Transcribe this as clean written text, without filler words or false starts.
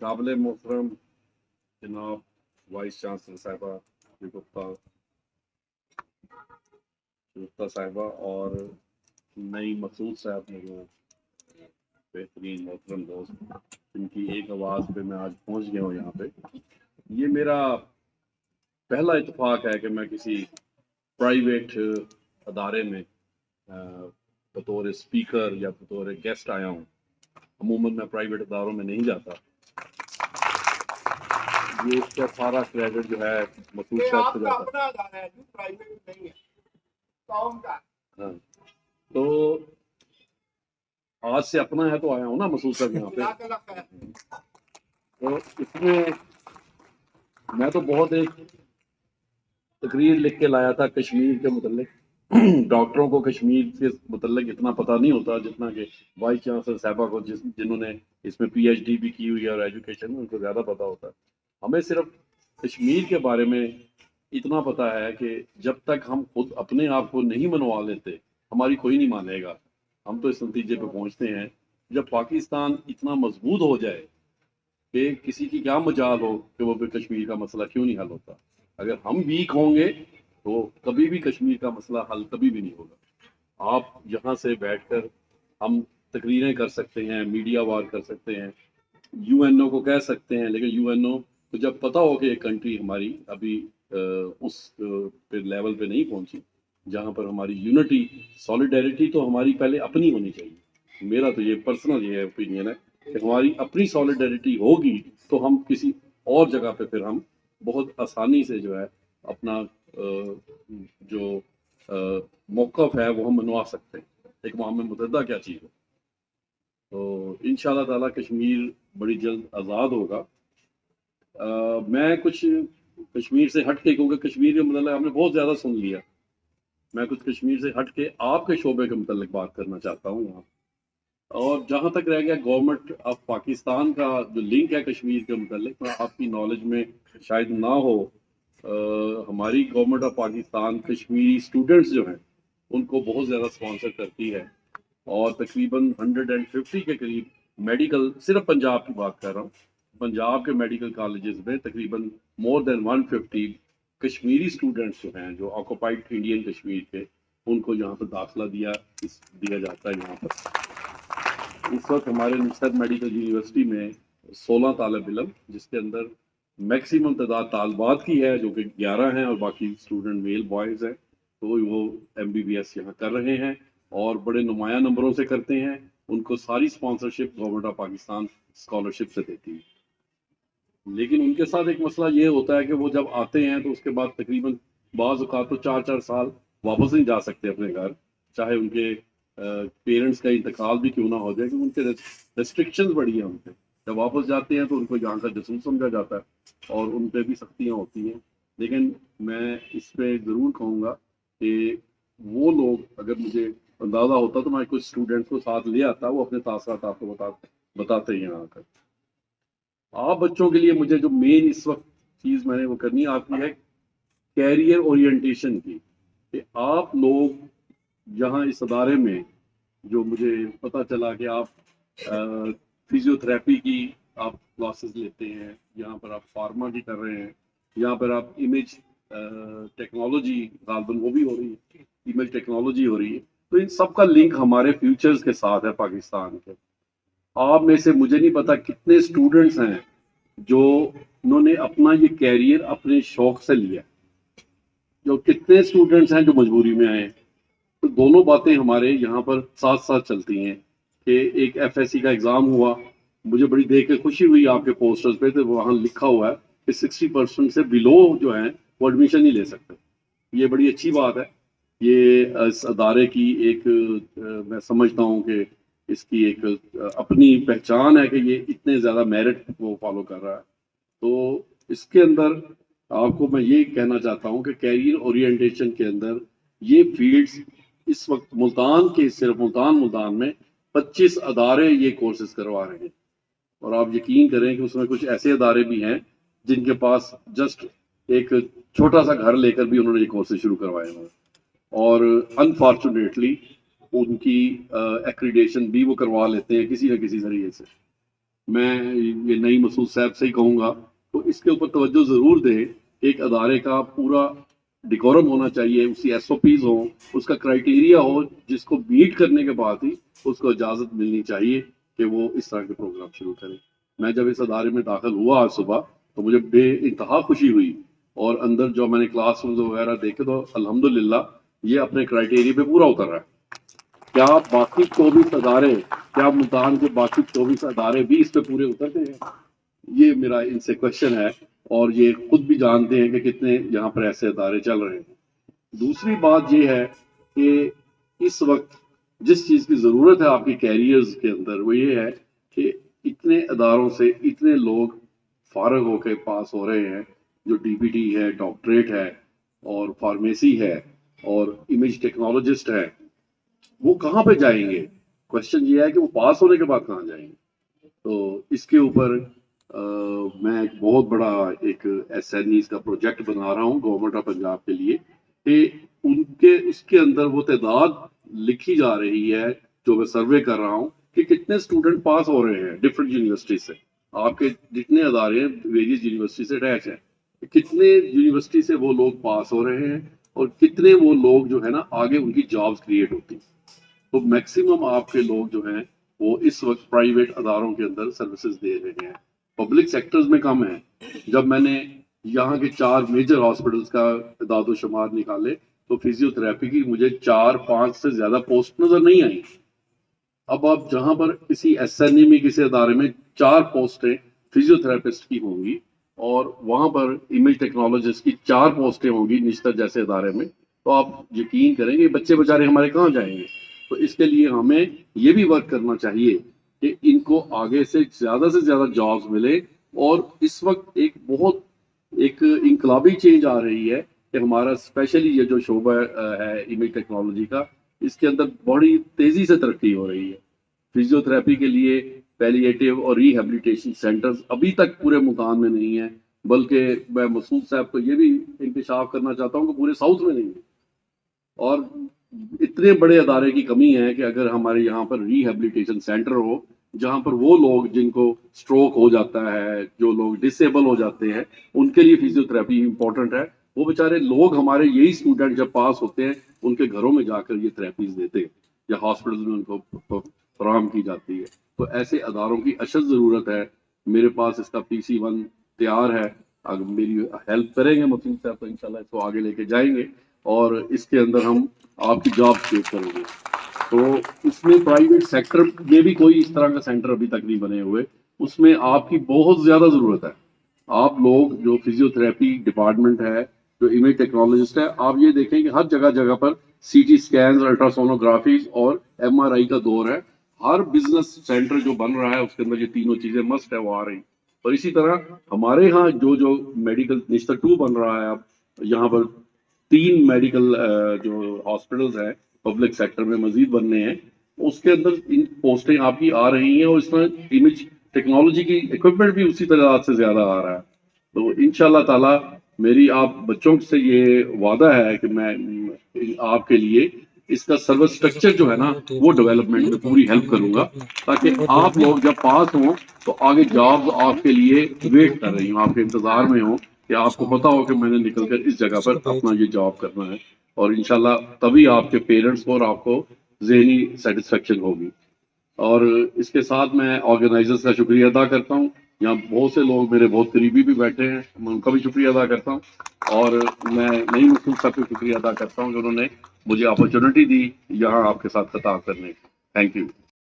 काबिल मोहतरम जनाब वाइस चांसलर साहिबा गुप्ता साहिबा और नई मसूद साहब मेरे बेहतरीन मोहतरम दोस्त, इनकी एक आवाज़ पे मैं आज पहुंच गया हूँ यहाँ पे। ये मेरा पहला इत्तेफाक है कि मैं किसी प्राइवेट अदारे में बतौर स्पीकर या बतौर गेस्ट आया हूँ। अमूमन मैं प्राइवेट अदारों में नहीं जाता। ये इसका सारा क्रेडिट जो है मसूद साहब को जाता है, प्राइवेट नहीं है, कौम का। हाँ, तो आज से अपना है तो आया हूँ ना मसूद साहब यहाँ पे। तो इसमें मैं तो बहुत एक तकरीर लिख के लाया था कश्मीर के मुतल्लिक। डॉक्टरों को कश्मीर के मुतल्लिक इतना पता नहीं होता जितना कि वाइस चांसलर साहबा को, जिन्होंने इसमें PhD भी की हुई है और एजुकेशन में, उनको ज़्यादा पता होता है। हमें सिर्फ कश्मीर के बारे में इतना पता है कि जब तक हम खुद अपने आप को नहीं मनवा लेते हमारी कोई नहीं मानेगा। हम तो इस नतीजे पे पहुंचते हैं जब पाकिस्तान इतना मजबूत हो जाए कि किसी की क्या मजाल हो कि वो कश्मीर का मसला क्यों नहीं हल होता। अगर हम वीक होंगे तो कभी भी कश्मीर का मसला हल कभी भी नहीं होगा। आप यहाँ से बैठकर हम तकरीरें कर सकते हैं, मीडिया वार कर सकते हैं, UNO को कह सकते हैं, लेकिन UNO को जब पता हो कि एक कंट्री हमारी अभी उस लेवल पे नहीं पहुंची जहाँ पर हमारी यूनिटी सॉलिडेरिटी तो हमारी पहले अपनी होनी चाहिए। मेरा तो ये पर्सनल ये ओपिनियन है कि हमारी अपनी सॉलिडेरिटी होगी तो हम किसी और जगह पे फिर हम बहुत आसानी से जो है अपना जो मौक़िफ़ है वो हम मनवा सकते हैं। एक अक़वाम मुत्तहिदा क्या चीज़ है। तो इंशाअल्लाह ताला कश्मीर बड़ी जल्द आज़ाद होगा। मैं कुछ कश्मीर से हट के, क्योंकि कश्मीर के मतलब हमने बहुत ज़्यादा सुन लिया, मैं कुछ कश्मीर से हट के आपके शोबे के मतलब बात करना चाहता हूँ यहाँ। और जहाँ तक रह गया गवर्नमेंट ऑफ पाकिस्तान का जो लिंक है कश्मीर के मतलब, आपकी नॉलेज में शायद ना हो, हमारी government of Pakistan Kashmiri students जो हैं उनको बहुत ज़्यादा स्पॉन्सर करती है और तकरीबन 150 के करीब मेडिकल, सिर्फ पंजाब की बात कर रहा हूँ, पंजाब के मेडिकल कॉलेजेस में तकरीबन मोर देन 150 कश्मीरी स्टूडेंट्स जो हैं, जो ऑक्यूपाइड इंडियन कश्मीर के, उनको यहाँ पर दाखिला दिया जाता है। यहाँ पर इस वक्त हमारे नुसरत मेडिकल यूनिवर्सिटी में 16 तालिब इल्म, जिसके अंदर मैक्सिमम तादाद तालबात की है जो कि 11 हैं और बाकी स्टूडेंट मेल बॉयज़ हैं। तो वो MBBS यहाँ कर रहे हैं और बड़े नुमाया नंबरों से करते हैं। उनको सारी sponsorship government of Pakistan scholarship से देती है। लेकिन उनके साथ एक मसला ये होता है कि वो जब आते हैं तो उसके बाद तकरीबन बाज़ औक़ात तो 4-4 साल वापस नहीं जा सकते अपने घर, चाहे उनके पेरेंट्स का इंतकाल भी क्यों ना हो जाए, क्योंकि उनके रेस्ट्रिक्शंस बड़ी हैं उनके। जब वापस जाते हैं तो उनको यहाँ का जासूस समझा जाता है और उन पर भी सख्तियाँ होती हैं। लेकिन मैं इस पर ज़रूर कहूँगा कि वो लोग, अगर मुझे अंदाज़ा होता तो मैं कुछ स्टूडेंट्स को साथ ले आता, वो अपने साथ साथ आपको बताते हैं यहाँ आकर। आप बच्चों के लिए मुझे जो मेन इस वक्त चीज़ मैंने वो करनी आपकी है कैरियर ओरिएंटेशन की, कि आप लोग यहाँ इस अदारे में, जो मुझे पता चला कि आप फिजियोथेरेपी की आप क्लासेस लेते हैं, यहाँ पर आप फार्मा की कर रहे हैं, यहाँ पर आप इमेज टेक्नोलॉजी गालबन वो भी हो रही है, इमेज टेक्नोलॉजी हो रही है। तो इन सब का लिंक हमारे फ्यूचर्स के साथ है पाकिस्तान के। आप में से मुझे नहीं पता कितने स्टूडेंट्स हैं जो उन्होंने अपना ये कैरियर अपने शौक से लिया, जो कितने स्टूडेंट्स हैं जो मजबूरी में आए। तो दोनों बातें हमारे यहाँ पर साथ साथ चलती हैं कि एक FSC का एग्ज़ाम हुआ, मुझे बड़ी देख के खुशी हुई आपके पोस्टर्स पे, तो वहाँ लिखा हुआ है कि 60% से बिलो जो है वो एडमिशन नहीं ले सकते। ये बड़ी अच्छी बात है। ये इस अदारे की एक मैं समझता हूँ कि इसकी एक अपनी पहचान है कि ये इतने ज़्यादा मेरिट वो फॉलो कर रहा है। तो इसके अंदर आपको मैं ये कहना चाहता हूँ कि कैरियर ओरिएंटेशन के अंदर ये फील्ड्स इस वक्त मुल्तान के, सिर्फ मुल्तान में 25 अदारे ये कोर्सेज करवा रहे हैं। और आप यकीन करें कि उसमें कुछ ऐसे अदारे भी हैं जिनके पास जस्ट एक छोटा सा घर लेकर भी उन्होंने ये कोर्सेज शुरू करवाए हैं और अनफॉर्चुनेटली उनकी एक्रीडेशन भी वो करवा लेते हैं किसी न किसी जरिए से। میں یہ نئی مسعود صاحب سے ہی کہوں گا تو اس کے اوپر توجہ ضرور دیں. ایک ادارے کا پورا ڈیکورم ہونا چاہیے, اس کی SOPs ہوں, اس کا کرائٹیریا ہو جس کو میٹ کرنے کے بعد ہی اس کو اجازت ملنی چاہیے کہ وہ اس طرح کے پروگرام شروع کرے. میں جب اس ادارے میں داخل ہوا آج صبح تو مجھے بے انتہا خوشی ہوئی, اور اندر جو میں نے کلاس رومز وغیرہ دیکھے تو الحمدللہ یہ اپنے کرائٹیریا پہ پورا اتر رہا ہے. کیا باقی 24 ادارے, کیا ملتان کے باقی 24 ادارے بھی اس پہ پورے اترتے ہیں؟ یہ میرا ان سے کوشچن ہے, اور یہ خود بھی جانتے ہیں کہ کتنے یہاں پر ایسے ادارے چل رہے ہیں. دوسری بات یہ ہے کہ اس وقت جس چیز کی ضرورت ہے آپ کے کیریئرز کے اندر وہ یہ ہے کہ اتنے اداروں سے اتنے لوگ فارغ ہو کے پاس ہو رہے ہیں, جو DPT ہے, ڈاکٹریٹ ہے, اور فارمیسی ہے, اور امیج ٹیکنالوجسٹ ہے, وہ کہاں پہ جائیں گے؟ کوشچن یہ ہے کہ وہ پاس ہونے کے بعد کہاں جائیں گے. تو اس کے اوپر میں ایک بہت بڑا ایک SNEs کا پروجیکٹ بنا رہا ہوں گورنمنٹ آف پنجاب کے لیے, کہ ان کے اس کے اندر وہ تعداد لکھی جا رہی ہے جو میں سروے کر رہا ہوں کہ کتنے اسٹوڈنٹ پاس ہو رہے ہیں ڈفرینٹ یونیورسٹی سے. آپ کے جتنے ادارے ہیں ویریس یونیورسٹی سے اٹیچ ہیں, کتنے یونیورسٹی سے وہ لوگ پاس ہو رہے ہیں, اور کتنے وہ لوگ جو ہے نا آگے ان کی جابز کریٹ ہوتی ہیں. تو میکسیمم آپ کے لوگ جو ہیں وہ اس وقت پرائیویٹ اداروں کے اندر سروسز دے رہے ہیں, پبلک سیکٹرز میں کم ہیں. جب میں نے یہاں کے 4 میجر ہاسپٹلز کا اعداد و شمار نکالے تو فزیو تھراپی کی مجھے 4-5 سے زیادہ پوسٹ نظر نہیں آئی. اب آپ جہاں پر کسی SNE میں کسی ادارے میں 4 پوسٹیں فزیو تھراپسٹ کی ہوں گی, اور وہاں پر امیج ٹیکنالوجسٹ کی 4 پوسٹیں ہوں گی نشتر جیسے ادارے میں, تو آپ یقین کریں گے بچے بیچارے ہمارے کہاں جائیں گے. تو اس کے لیے ہمیں یہ بھی ورک کرنا چاہیے کہ ان کو آگے سے زیادہ جابز ملے. اور اس وقت ایک بہت ایک انقلابی چینج آ رہی ہے کہ ہمارا اسپیشلی یہ جو شعبہ ہے امیج ٹیکنالوجی کا, اس کے اندر بڑی تیزی سے ترقی ہو رہی ہے. فزیو تھراپی کے لیے پیلیٹیو اور ریہیبلیٹیشن سینٹرز ابھی تک پورے ملتان میں نہیں ہیں, بلکہ میں مسعود صاحب کو یہ بھی انکشاف کرنا چاہتا ہوں کہ پورے ساؤتھ میں نہیں ہے. اور اتنے بڑے ادارے کی کمی ہے کہ اگر ہمارے یہاں پر ریہیبلیٹیشن سینٹر ہو جہاں پر وہ لوگ جن کو سٹروک ہو جاتا ہے, جو لوگ ڈسیبل ہو جاتے ہیں, ان کے لیے فزیو تھراپی امپورٹنٹ ہے. وہ بیچارے لوگ ہمارے یہی اسٹوڈنٹ جب پاس ہوتے ہیں ان کے گھروں میں جا کر یہ تھراپیز دیتے ہیں یا ہاسپٹل میں ان کو فراہم کی جاتی ہے. تو ایسے اداروں کی اشد ضرورت ہے. میرے پاس اس کا PC1 تیار ہے, اگر میری ہیلپ کریں گے مسعود صاحب تو انشاءاللہ اس کو آگے لے کے جائیں گے, اور اس کے اندر ہم آپ کی جاب کریٹ کریں گے. تو اس میں پرائیویٹ سیکٹر میں بھی کوئی اس طرح کا سینٹر ابھی تک نہیں بنے ہوئے, اس میں آپ کی بہت زیادہ ضرورت ہے. آپ لوگ جو فزیو تھراپی ڈپارٹمنٹ ہے, جو امیج ٹیکنالوجسٹ ہے, آپ یہ دیکھیں کہ ہر جگہ پر CT اسکینز, الٹراسونوگرافیز اور MRI کا دور ہے. ہر بزنس سینٹر جو بن رہا ہے اس کے اندر یہ تینوں چیزیں مسٹ ہے, وہ آ رہی. اور اسی طرح ہمارے ہاں جو میڈیکل نشتر 2 بن رہا ہے, اب یہاں پر 3 میڈیکل جو ہاسپٹلز ہیں پبلک سیکٹر میں مزید بننے ہیں, اس کے اندر ان پوسٹیں آپ کی آ رہی ہیں, اور اس میں امیج ٹیکنالوجی کی اکوپمنٹ بھی اسی تعداد سے زیادہ آ رہا ہے. تو انشاءاللہ تعالی میری آپ بچوں سے یہ وعدہ ہے کہ میں آپ کے لیے اس کا سروس سٹرکچر جو ہے نا وہ ڈیولپمنٹ میں پوری ہیلپ کروں گا, تاکہ آپ لوگ جب پاس ہوں تو آگے جابز آپ کے لیے ویٹ کر رہی ہوں, آپ کے انتظار میں ہوں کہ آپ کو پتا ہو کہ میں نے نکل کر اس جگہ پر اپنا یہ جاب کرنا ہے. اور انشاءاللہ تبھی آپ کے پیرنٹس کو اور آپ کو ذہنی سیٹسفیکشن ہوگی. اور اس کے ساتھ میں آرگنائزرز کا شکریہ ادا کرتا ہوں. یہاں بہت سے لوگ میرے بہت قریبی بھی بیٹھے ہیں, میں ان کا بھی شکریہ ادا کرتا ہوں. اور میں نئی مسعود صاحب کا شکریہ ادا کرتا ہوں کہ انہوں نے مجھے اپرچونٹی دی یہاں آپ کے ساتھ خطاب کرنے کی. Thank you.